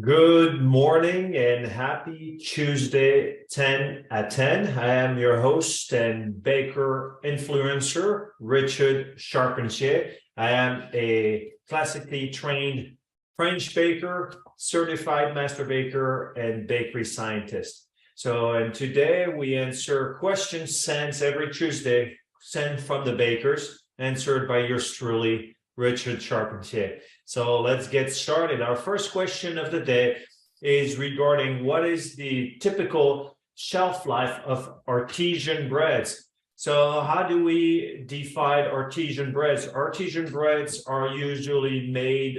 Good morning and happy Tuesday 10 at 10. I am your host and baker influencer, Richard Charpentier. I am a classically trained French baker, certified master baker, and bakery scientist. And today we answer questions sent every Tuesday, sent from the bakers, answered by yours truly, Richard Charpentier. So let's get started. Our first question of the day is regarding what is the typical shelf life of artisan breads. So how do we define artisan breads? Artisan breads are usually made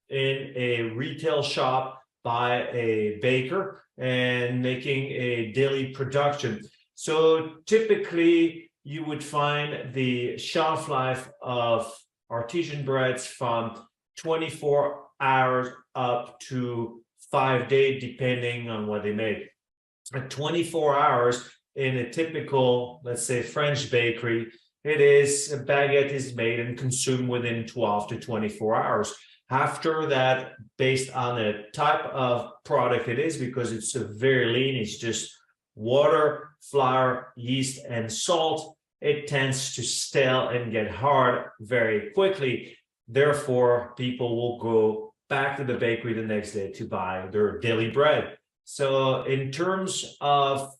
in a retail shop by a baker and making a daily production. So typically you would find the shelf life of artisan breads from 24 hours up to 5 days, depending on what they make. At 24 hours in a typical, let's say, French bakery, a baguette is made and consumed within 12 to 24 hours. After that, based on the type of product it is, because it's very lean, it's just water, flour, yeast, and salt, it tends to stale and get hard very quickly. Therefore, people will go back to the bakery the next day to buy their daily bread. So in terms of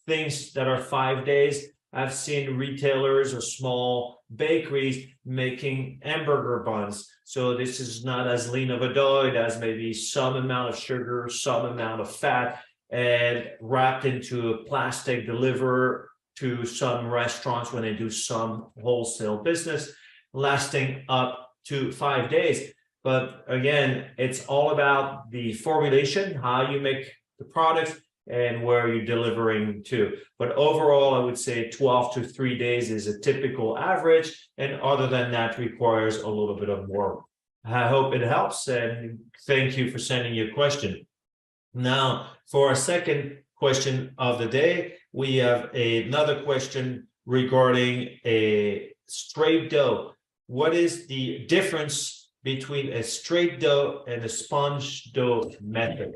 things that are 5 days, I've seen retailers or small bakeries making hamburger buns. So this is not as lean of a dough. It has maybe some amount of sugar, some amount of fat, and wrapped into a plastic, delivered to some restaurants when they do some wholesale business, lasting up to 5 days. But again, it's all about the formulation, how you make the product and where you're delivering to. But overall, I would say 12 to 3 days is a typical average. And other than that, requires a little bit of work. I hope it helps. And thank you for sending your question. Now, for our second question of the day, we have another question regarding a straight dough. What is the difference between a straight dough and a sponge dough method?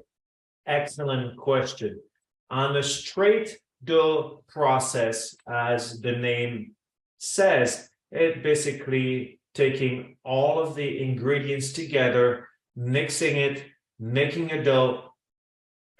Excellent question. On the straight dough process, as the name says, it basically taking all of the ingredients together, mixing it, making a dough,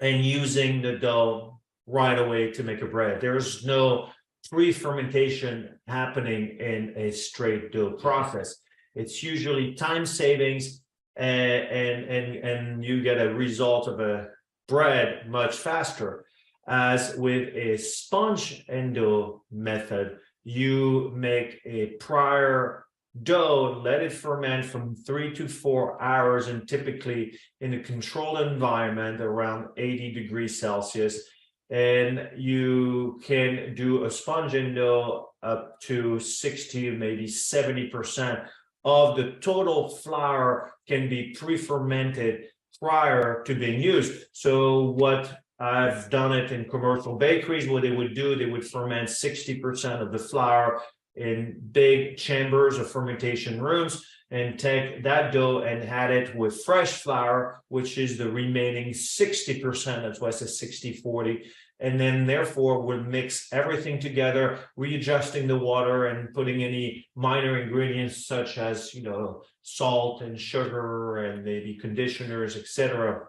and using the dough right away to make a bread. There's no pre-fermentation happening in a straight dough process. It's usually time savings and you get a result of a bread much faster. As with a sponge and dough method, you make a prior dough, let it ferment from 3 to 4 hours, and typically in a controlled environment around 80 degrees Celsius. And you can do a sponge and dough up to 60, maybe 70% of the total flour can be pre-fermented prior to being used. So what I've done it in commercial bakeries, what they would do, they would ferment 60% of the flour in big chambers or fermentation rooms and take that dough and add it with fresh flour, which is the remaining 60%. That's why I said 60-40. And then therefore would mix everything together, readjusting the water and putting any minor ingredients such as, salt and sugar and maybe conditioners, etc.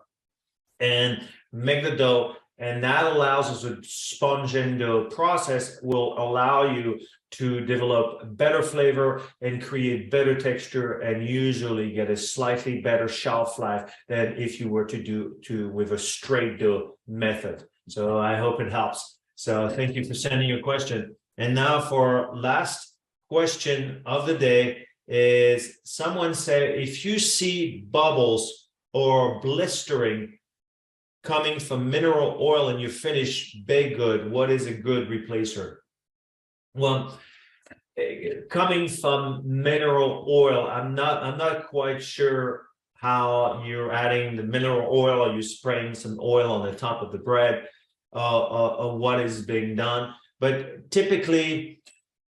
And make the dough. And that allows us, a sponge and dough process will allow you to develop better flavor and create better texture, and usually get a slightly better shelf life than if you were to do with a straight dough method. So I hope it helps. So thank you for sending your question. And now for last question of the day is, someone said, if you see bubbles or blistering coming from mineral oil in your finished baked good, what is a good replacer? Well, coming from mineral oil, I'm not quite sure how you're adding the mineral oil. Are you spraying some oil on the top of the bread? What is being done? But typically,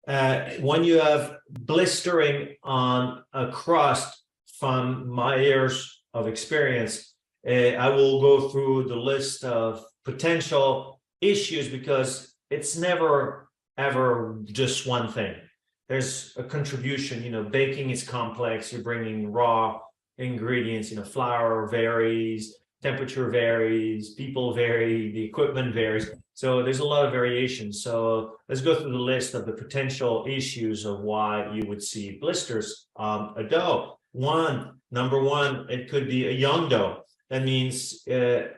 when you have blistering on a crust, from my years of experience, I will go through the list of potential issues because it's never ever just one thing. There's a contribution. Baking is complex. You're bringing raw ingredients. Flour varies, temperature varies, people vary, the equipment varies. So there's a lot of variation. So let's go through the list of the potential issues of why you would see blisters on a dough. Number one, it could be a young dough. That means, a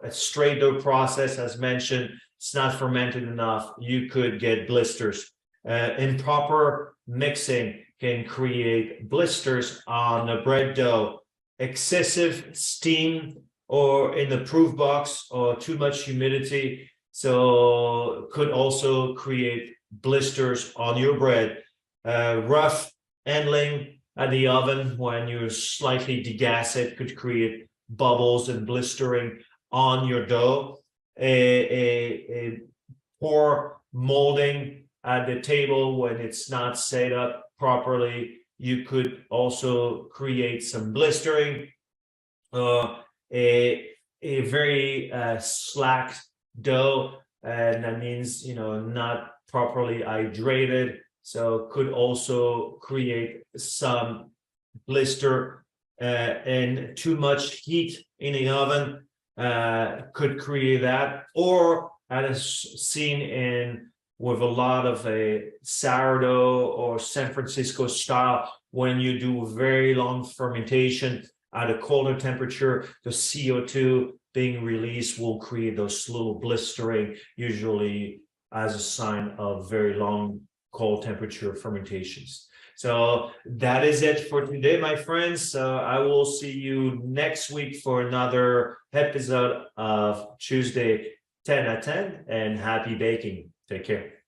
straight dough process, as mentioned, it's not fermented enough. You could get blisters. Improper mixing can create blisters on the bread dough. Excessive steam or in the proof box or too much humidity, so could also create blisters on your bread. Rough handling at the oven when you slightly degas it could create bubbles and blistering on your dough. A poor molding at the table when it's not set up properly, you could also create some blistering. A very slack dough, and that means not properly hydrated, so could also create some blister. And too much heat in the oven could create that, or as seen in with a lot of a sourdough or San Francisco style, when you do very long fermentation at a colder temperature, the CO2 being released will create those little blistering, usually as a sign of very long cold temperature fermentations. So that is it for today, my friends. So I will see you next week for another episode of Tuesday 10 at 10, and happy baking. Take care.